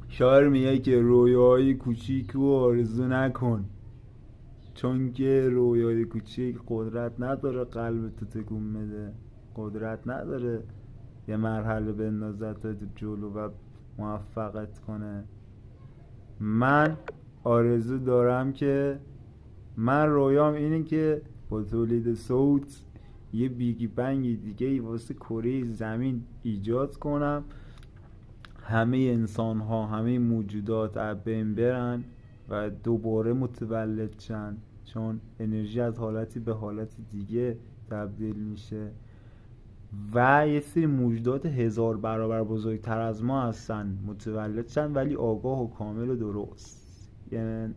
شاعر میگه که رویاهای کوچیک رو آرزو نکن، چون که رویای کوچیک قدرت نداره قلب تو تکون بده، قدرت نداره یه مرحله بندازت تو جلو و موفقت کنه. من آرزو دارم که من رویام اینه که با تولید صوت یه بیگی بنگ دیگه واسه کره زمین ایجاد کنم، همه انسان ها، همه موجودات از بین برن و دوباره متولد شن، چون انرژی از حالتی به حالت دیگه تبدیل میشه و یه سری موجودات 1000 برابر بزرگتر از ما هستن متولد شن، ولی آگاه و کامل و درست. یعنی